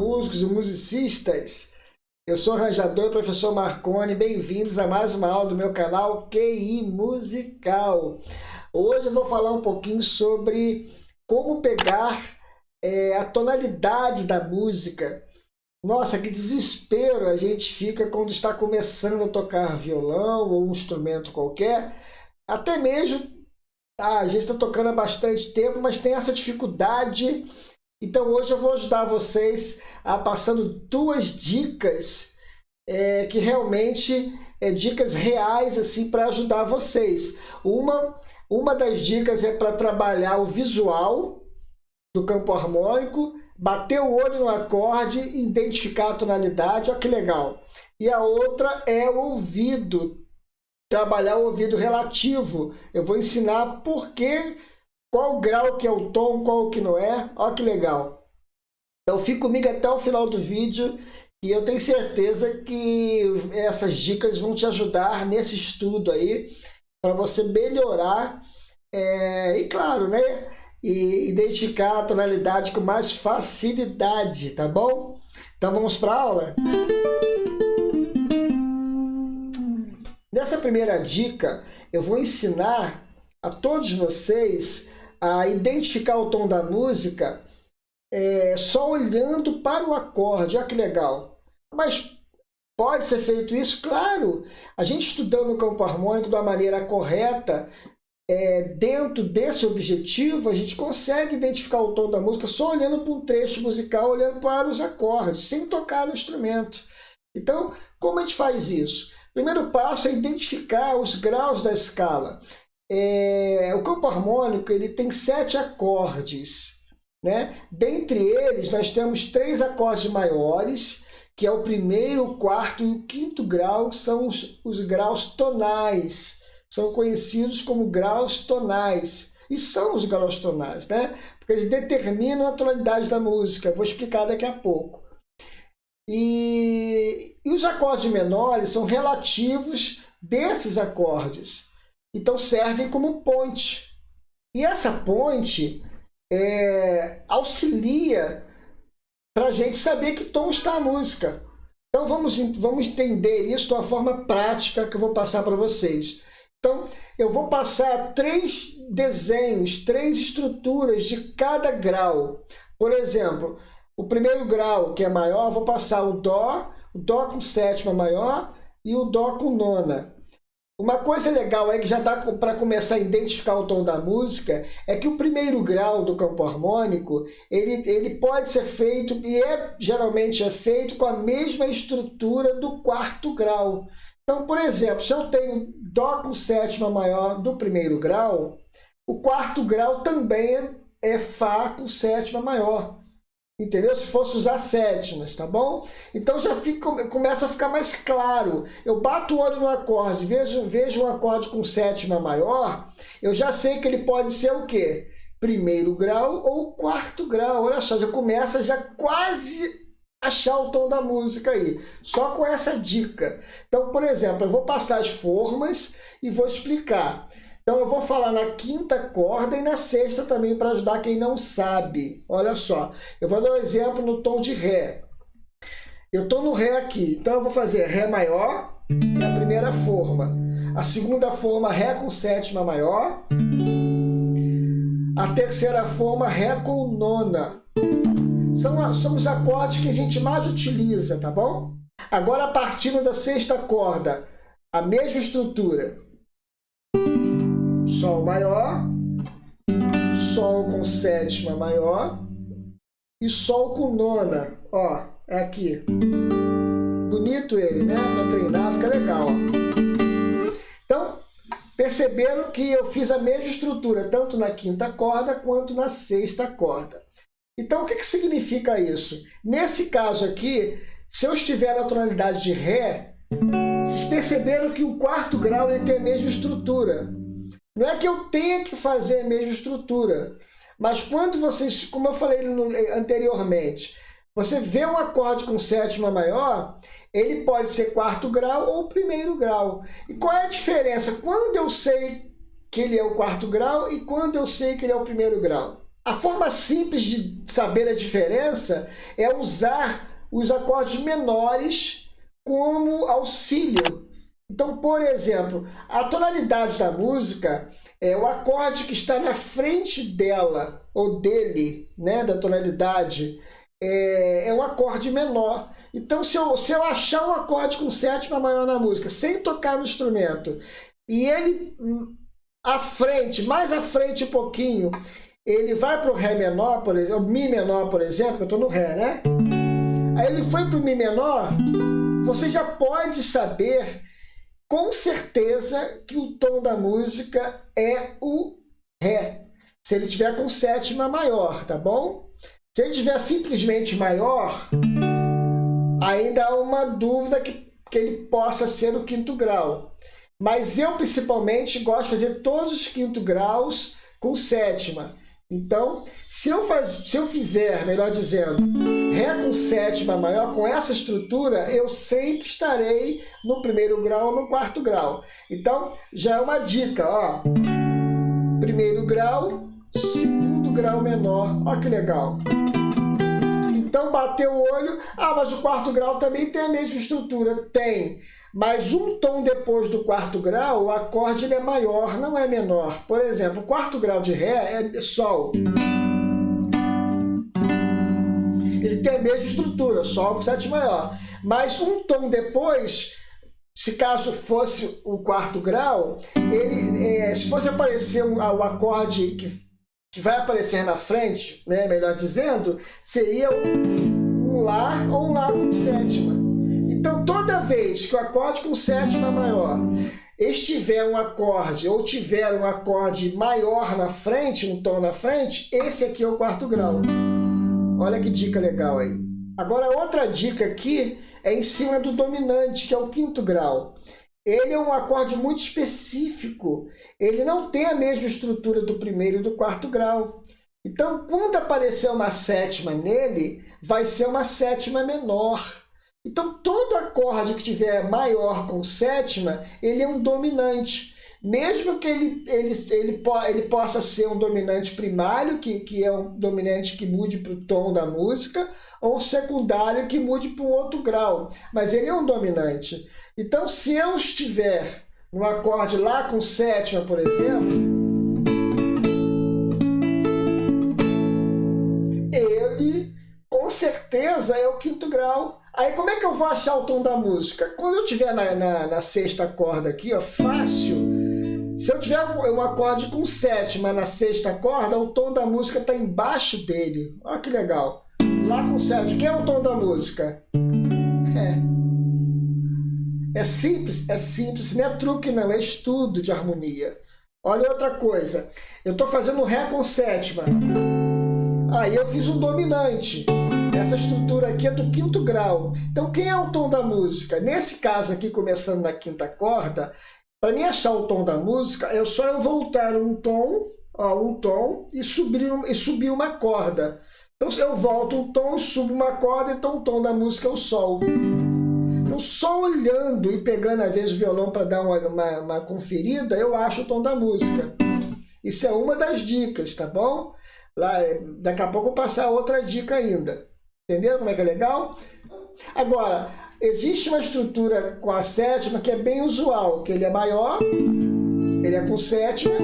músicos e musicistas. Eu sou o arranjador e professor Marconi. Bem-vindos a mais uma aula do meu canal QI Musical. Hoje eu vou falar um pouquinho sobre como pegar a tonalidade da música. Nossa, que desespero a gente fica quando está começando a tocar violão ou um instrumento qualquer. Até mesmo, a gente está tocando há bastante tempo, mas tem essa dificuldade. Então hoje eu vou ajudar vocês passando duas dicas que realmente dicas reais assim para ajudar vocês. Uma das dicas é para trabalhar o visual do campo harmônico, bater o olho no acorde, identificar a tonalidade, olha que legal. E a outra é o ouvido, trabalhar o ouvido relativo. Eu vou ensinar qual grau que é o tom, qual que não é, olha que legal. Então fique comigo até o final do vídeo e eu tenho certeza que essas dicas vão te ajudar nesse estudo aí, para você melhorar e claro, né? E identificar a tonalidade com mais facilidade, tá bom? Então vamos para a aula? Nessa primeira dica, eu vou ensinar a todos vocês a identificar o tom da música só olhando para o acorde. Olha que legal! Mas pode ser feito isso? Claro! A gente estudando o campo harmônico da maneira correta, dentro desse objetivo, a gente consegue identificar o tom da música só olhando para um trecho musical, olhando para os acordes, sem tocar no instrumento. Então, como a gente faz isso? O primeiro passo é identificar os graus da escala. O campo harmônico ele tem 7 acordes, né? Dentre eles, nós temos 3 acordes maiores, que é o primeiro, o quarto e o quinto grau, que são os graus tonais. São conhecidos como graus tonais. E são os graus tonais, né? Porque eles determinam a tonalidade da música. Vou explicar daqui a pouco. E os acordes menores são relativos desses acordes. Então servem como ponte. E essa ponte auxilia para a gente saber que tom está a música. Então vamos entender isso de uma forma prática que eu vou passar para vocês. Então, eu vou passar 3 desenhos, 3 estruturas de cada grau. Por exemplo, o primeiro grau, que é maior, eu vou passar o Dó com sétima maior e o Dó com nona. Uma coisa legal que já dá para começar a identificar o tom da música é que o primeiro grau do campo harmônico, ele pode ser feito, e geralmente é feito com a mesma estrutura do quarto grau. Então, por exemplo, se eu tenho Dó com sétima maior do primeiro grau, o quarto grau também é Fá com sétima maior. Entendeu? Se fosse usar sétimas, tá bom? Então já começa a ficar mais claro. Eu bato o olho no acorde, vejo um acorde com sétima maior, eu já sei que ele pode ser o quê? Primeiro grau ou quarto grau. Olha só, já começa quase achar o tom da música aí, só com essa dica. Então, por exemplo, eu vou passar as formas e vou explicar. Então, eu vou falar na quinta corda e na sexta também, para ajudar quem não sabe. Olha só, eu vou dar um exemplo no tom de Ré. Eu estou no Ré aqui, então eu vou fazer Ré maior na primeira forma. A segunda forma, Ré com sétima maior. A terceira forma, Ré com nona. São os acordes que a gente mais utiliza, tá bom? Agora, partindo da sexta corda, a mesma estrutura. Sol maior, Sol com sétima maior e Sol com nona. Ó, é aqui. Bonito ele, né? Para treinar, fica legal. Então, perceberam que eu fiz a mesma estrutura, tanto na quinta corda quanto na sexta corda. Então, o que significa isso? Nesse caso aqui, se eu estiver na tonalidade de Ré, vocês perceberam que o quarto grau ele tem a mesma estrutura. Não é que eu tenha que fazer a mesma estrutura, mas quando vocês, como eu falei anteriormente, você vê um acorde com sétima maior, ele pode ser quarto grau ou primeiro grau. E qual é a diferença? Quando eu sei que ele é o quarto grau e quando eu sei que ele é o primeiro grau? A forma simples de saber a diferença é usar os acordes menores como auxílio. Então, por exemplo, a tonalidade da música é o acorde que está na frente dela, ou dele, né, da tonalidade, é um acorde menor. Então, se eu achar um acorde com sétima maior na música, sem tocar no instrumento, e ele à frente, mais à frente um pouquinho, ele vai para o Ré menor, por exemplo, o Mi menor, por exemplo, eu estou no Ré, né? Aí ele foi para o Mi menor, você já pode saber com certeza que o tom da música é o Ré, se ele tiver com sétima maior, tá bom? Se ele tiver simplesmente maior, ainda há uma dúvida que ele possa ser o quinto grau. Mas eu, principalmente, gosto de fazer todos os quinto graus com sétima. Então, se eu fizer, melhor dizendo, Ré com sétima maior, com essa estrutura, eu sempre estarei no primeiro grau ou no quarto grau. Então, já é uma dica, ó. Primeiro grau, segundo grau menor. Ó que legal. Então, bateu o olho. Ah, mas o quarto grau também tem a mesma estrutura. Tem. Mas um tom depois do quarto grau, o acorde ele é maior, não é menor. Por exemplo, o quarto grau de Ré é Sol. Ele tem a mesma estrutura, Sol com sétima maior. Mas um tom depois, se caso fosse o quarto grau, se fosse aparecer o acorde que vai aparecer na frente, né, melhor dizendo, seria um Lá ou um Lá com sétima. Então, toda vez que o acorde com sétima maior estiver um acorde ou tiver um acorde maior na frente, um tom na frente, esse aqui é o quarto grau. Olha que dica legal aí. Agora, outra dica aqui é em cima do dominante, que é o quinto grau. Ele é um acorde muito específico. Ele não tem a mesma estrutura do primeiro e do quarto grau. Então, quando aparecer uma sétima nele, vai ser uma sétima menor. Então, todo acorde que tiver maior com sétima, ele é um dominante. Mesmo que ele possa ser um dominante primário, que é um dominante que mude para o tom da música, ou um secundário que mude para um outro grau. Mas ele é um dominante. Então, se eu estiver no acorde Lá com sétima, por exemplo, ele, com certeza, é o quinto grau. Aí, como é que eu vou achar o tom da música? Quando eu estiver na sexta corda aqui, ó, fácil. Se eu tiver um acorde com sétima na sexta corda, o tom da música está embaixo dele. Olha que legal. Lá com sétima. Quem é o tom da música? É simples. Não é truque, não. É estudo de harmonia. Olha outra coisa. Eu estou fazendo Ré com sétima. Aí eu fiz um dominante. Essa estrutura aqui é do quinto grau. Então, quem é o tom da música? Nesse caso aqui, começando na quinta corda, para mim achar o tom da música, é só eu voltar um tom e subir uma corda. Então, eu volto um tom e subo uma corda, então o tom da música é o Sol. Então, só olhando e pegando, às vezes, o violão para dar uma conferida, eu acho o tom da música. Isso é uma das dicas, tá bom? Daqui a pouco eu vou passar outra dica ainda. Entenderam como é que é legal? Agora, existe uma estrutura com a sétima que é bem usual, que ele é maior, ele é com sétima,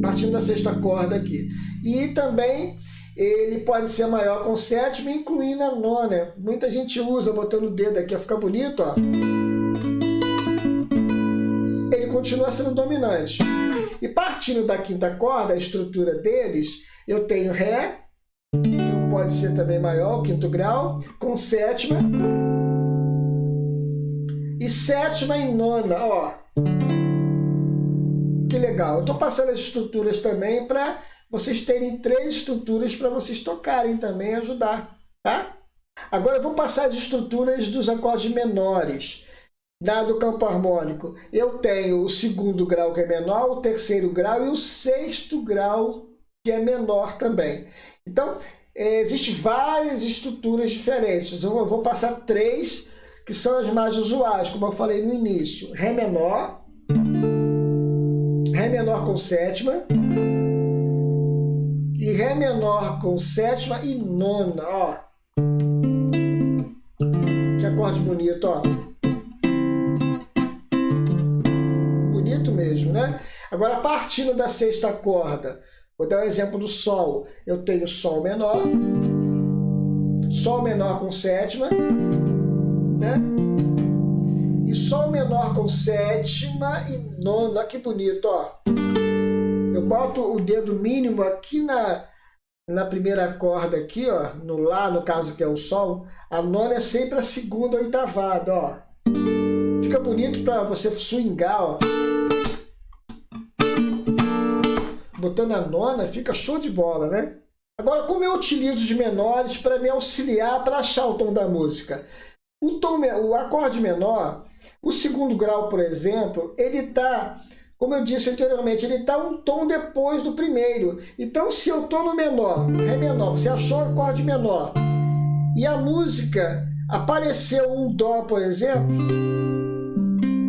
partindo da sexta corda aqui. E também ele pode ser maior com sétima, incluindo a nona. Muita gente usa, botando o dedo aqui, fica bonito, ó. Ele continua sendo dominante. E partindo da quinta corda, a estrutura deles, eu tenho Ré, pode ser também maior, o quinto grau, com sétima. E sétima e nona, ó. Que legal. Eu estou passando as estruturas também para vocês terem 3 estruturas para vocês tocarem também e ajudar, tá? Agora eu vou passar as estruturas dos acordes menores. Dado o campo harmônico, eu tenho o segundo grau, que é menor, o terceiro grau e o sexto grau, que é menor também. Então, existem várias estruturas diferentes. Eu vou passar 3 que são as mais usuais, como eu falei no início. Ré menor com sétima e Ré menor com sétima e nona, ó. Que acorde bonito, ó. Bonito mesmo, né? Agora, partindo da sexta corda, vou dar um exemplo do Sol. Eu tenho Sol menor com sétima, né? E Sol menor com sétima e nona. Olha que bonito, ó. Eu boto o dedo mínimo aqui na primeira corda aqui, ó, no Lá, no caso que é o Sol. A nona é sempre a segunda oitavada, ó. Fica bonito para você swingar, ó. Botando a nona, fica show de bola, né? Agora, como eu utilizo os menores para me auxiliar para achar o tom da música? O acorde menor, o segundo grau, por exemplo, ele está, como eu disse anteriormente, ele está um tom depois do primeiro. Então, se eu estou no menor, Ré menor, você achou o acorde menor, e a música apareceu um Dó, por exemplo,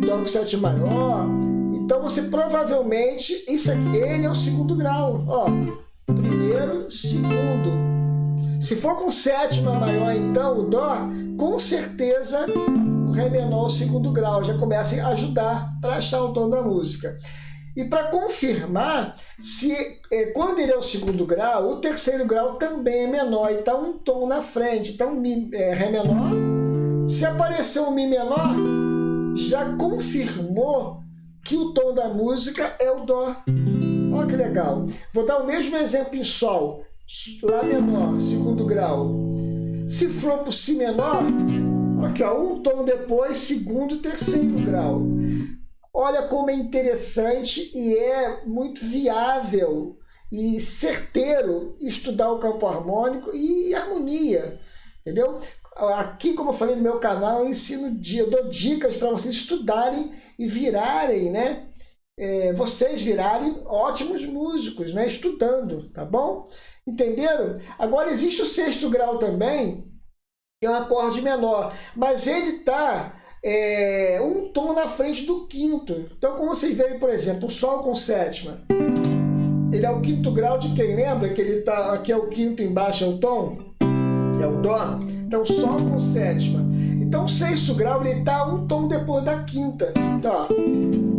Dó com sétima maior, então você provavelmente, ele é o segundo grau, ó, primeiro, segundo. Se for com sétima maior, então, o Dó, com certeza, o Ré menor é o segundo grau, já começa a ajudar para achar o tom da música. E para confirmar, quando ele é o segundo grau, o terceiro grau também é menor, e está um tom na frente. Então, Ré menor, se aparecer um Mi menor, já confirmou que o tom da música é o Dó. Olha que legal. Vou dar o mesmo exemplo em Sol. Lá menor, segundo grau. Se for para o Si menor, aqui, ó, um tom depois, segundo e terceiro grau. Olha como é interessante e é muito viável e certeiro estudar o campo harmônico e harmonia, entendeu? Aqui, como eu falei no meu canal, eu dou dicas para vocês estudarem e virarem, né? Vocês virarem ótimos músicos, né? Estudando, tá bom? Entenderam? Agora, existe o sexto grau também, que é um acorde menor, mas ele está um tom na frente do quinto. Então, como vocês veem, por exemplo, o Sol com sétima, ele é o quinto grau de quem? Lembra que ele tá, aqui é o quinto, embaixo é o tom? É o Dó. Então, Sol com sétima. Então, o sexto grau ele está um tom depois da quinta. Então, ó,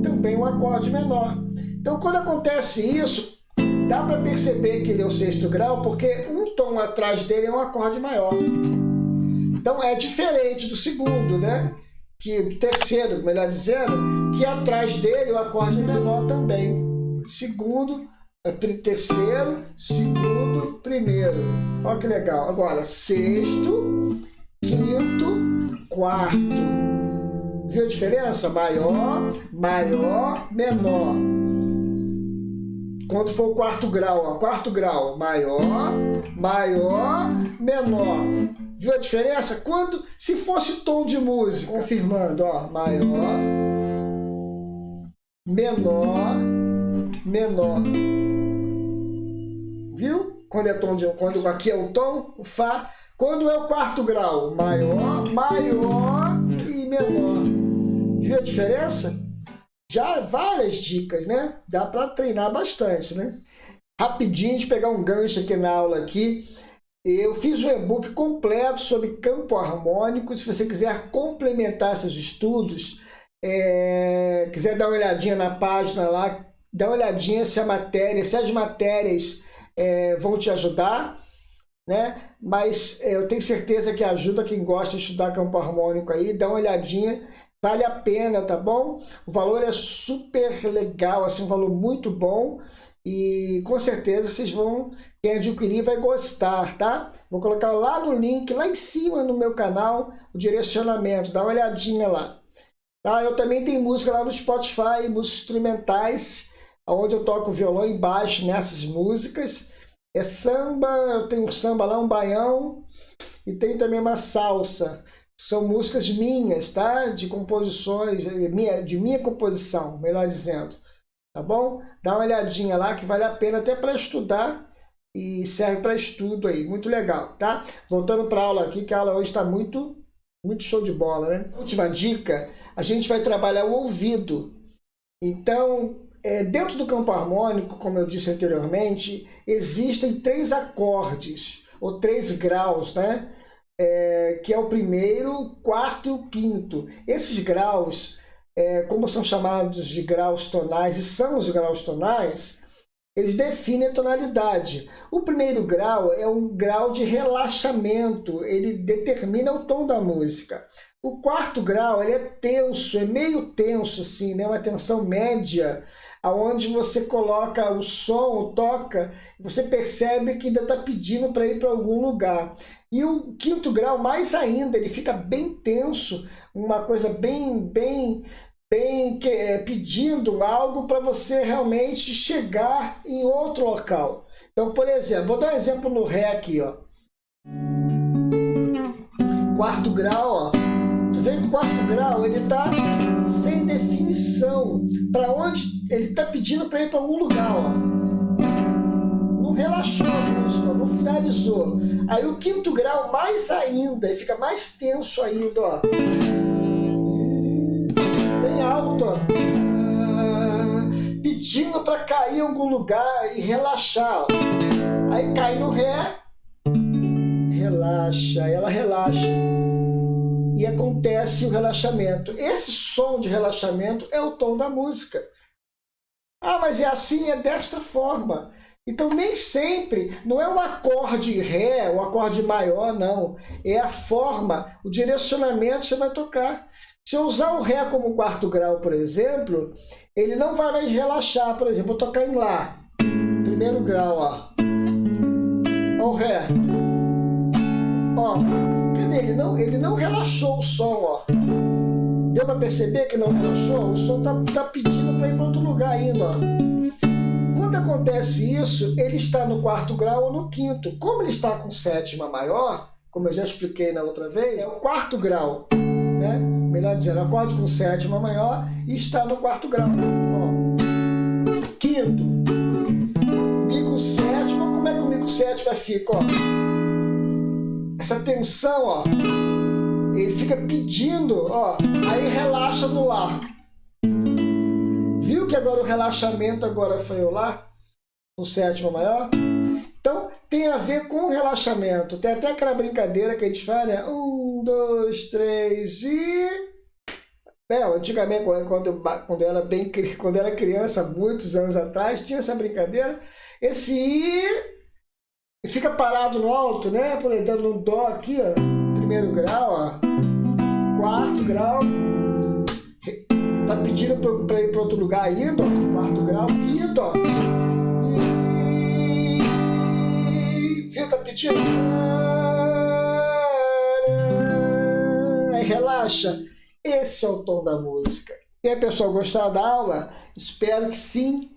também um acorde menor. Então, quando acontece isso, dá para perceber que ele é o sexto grau, porque um tom atrás dele é um acorde maior. Então, é diferente do segundo, né? Do terceiro, melhor dizendo, que atrás dele o acorde é menor também. Segundo, terceiro, segundo, primeiro. Olha que legal. Agora, sexto, quinto, quarto. Viu a diferença? Maior, maior, menor. Quando for o quarto grau, ó, quarto grau, maior, maior, menor. Viu a diferença? Se fosse tom de música, confirmando, ó, maior, menor, menor. Viu? Quando aqui é o tom, o Fá. Quando é o quarto grau, maior, maior e menor. Viu a diferença? Já várias dicas, né? Dá para treinar bastante, né? Rapidinho, de pegar um gancho aqui na aula aqui. Eu fiz um e-book completo sobre campo harmônico. Se você quiser complementar seus estudos, quiser dar uma olhadinha na página lá, dá uma olhadinha se as matérias vão te ajudar, né? Mas eu tenho certeza que ajuda quem gosta de estudar campo harmônico aí. Dá uma olhadinha, vale a pena, tá bom? O valor é super legal, assim, um valor muito bom. E com certeza vocês quem adquirir vai gostar, tá? Vou colocar lá no link, lá em cima no meu canal, o direcionamento, dá uma olhadinha lá. Tá? Eu também tenho música lá no Spotify, músicas instrumentais, onde eu toco violão e baixo nessas músicas. É samba, eu tenho um samba lá, um baião, e tenho também uma salsa. São músicas minhas, tá? De composições, de minha composição, melhor dizendo. Tá bom? Dá uma olhadinha lá que vale a pena até para estudar e serve para estudo aí. Muito legal, tá? Voltando para a aula aqui, que a aula hoje está muito, muito show de bola, né? Última dica, a gente vai trabalhar o ouvido. Então, Dentro do campo harmônico, como eu disse anteriormente, existem 3 acordes, ou 3 graus, né? Que é o primeiro, o quarto e o quinto. Esses graus, como são chamados de graus tonais, e são os graus tonais, eles definem a tonalidade. O primeiro grau é um grau de relaxamento, ele determina o tom da música. O quarto grau ele é tenso, é meio tenso, assim, né? Uma tensão média, onde você coloca o som, toca, e você percebe que ainda está pedindo para ir para algum lugar. E o quinto grau, mais ainda, ele fica bem tenso, uma coisa bem pedindo algo para você realmente chegar em outro local. Então, por exemplo, vou dar um exemplo no Ré aqui, ó. Quarto grau, ó. Tu vê que o quarto grau ele está sem definição. Para onde ele está pedindo para ir para algum lugar, ó. Não relaxou a música, não finalizou. Aí o quinto grau mais ainda, ele fica mais tenso ainda, ó. Bem alto, ó. Pedindo para cair em algum lugar e relaxar, ó. Aí cai no Ré, relaxa, ela relaxa. E acontece o relaxamento. Esse som de relaxamento é o tom da música. Ah, mas é assim, é desta forma. Então, nem sempre, não é o acorde Ré, o acorde maior, não. É a forma, o direcionamento que você vai tocar. Se eu usar o Ré como quarto grau, por exemplo, ele não vai mais relaxar. Por exemplo, eu tocar em Lá. Primeiro grau, ó. Ó o Ré. Ó, cadê? Ele não relaxou o som, ó. Deu para perceber que não relaxou? O som tá pedindo para ir para outro lugar ainda, ó. Quando acontece isso, ele está no quarto grau ou no quinto. Como ele está com sétima maior, como eu já expliquei na outra vez, é o quarto grau, né? Melhor dizendo, acorde com sétima maior e está no quarto grau. Ó. Quinto, Mi com sétima, como é que o Mi com sétima fica, ó? Essa tensão, ó, ele fica pedindo, ó, aí relaxa no Lá. Viu que agora o relaxamento agora foi o Lá, o sétima maior? Então, tem a ver com o relaxamento. Tem até aquela brincadeira que a gente faz, né? 1, 2, 3 e... antigamente, quando eu era criança, muitos anos atrás, tinha essa brincadeira. Esse I fica parado no alto, né? Por exemplo, no Dó aqui, ó. Primeiro grau, ó. Quarto grau. Tá pedindo para ir para outro lugar ainda, ó. Quarto grau, quinto, ó. Viu? Tá pedindo. Aí relaxa. Esse é o tom da música. E aí, pessoal, gostaram da aula? Espero que sim.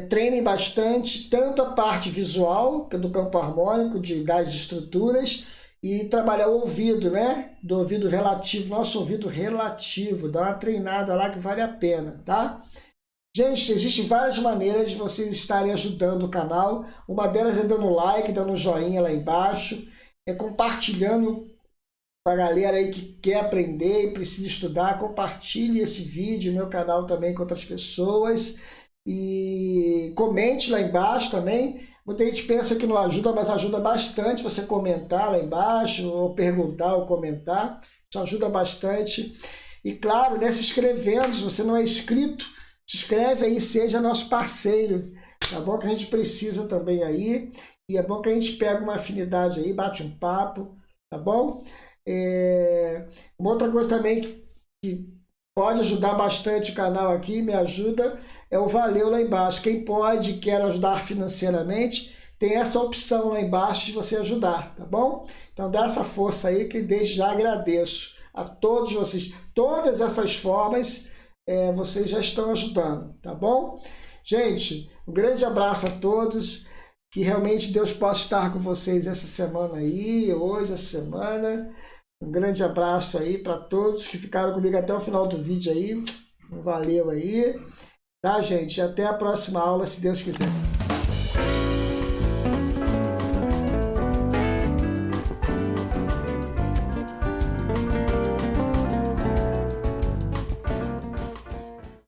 Treinem bastante, tanto a parte visual, que é do campo harmônico, das estruturas, e trabalhar o ouvido, né? Do ouvido relativo, nosso ouvido relativo. Dá uma treinada lá que vale a pena, tá? Gente, existem várias maneiras de vocês estarem ajudando o canal. Uma delas é dando like, dando um joinha lá embaixo, compartilhando com a galera aí que quer aprender e precisa estudar. Compartilhe esse vídeo, meu canal também com outras pessoas. E comente lá embaixo também. Muita gente pensa que não ajuda, mas ajuda bastante você comentar lá embaixo, ou perguntar ou comentar. Isso ajuda bastante. E claro, né, se inscrevendo, se você não é inscrito, se inscreve aí, seja nosso parceiro. Tá bom? Que a gente precisa também aí. E é bom que a gente pega uma afinidade aí, bate um papo, tá bom? Uma outra coisa também que pode ajudar bastante o canal aqui, me ajuda, é o valeu lá embaixo. Quem pode e quer ajudar financeiramente, tem essa opção lá embaixo de você ajudar, tá bom? Então dá essa força aí que desde já agradeço a todos vocês. Todas essas formas vocês já estão ajudando, tá bom? Gente, um grande abraço a todos, que realmente Deus possa estar com vocês essa semana aí, hoje, essa semana. Um grande abraço aí para todos que ficaram comigo até o final do vídeo aí. Valeu aí. Tá, gente? Até a próxima aula, se Deus quiser.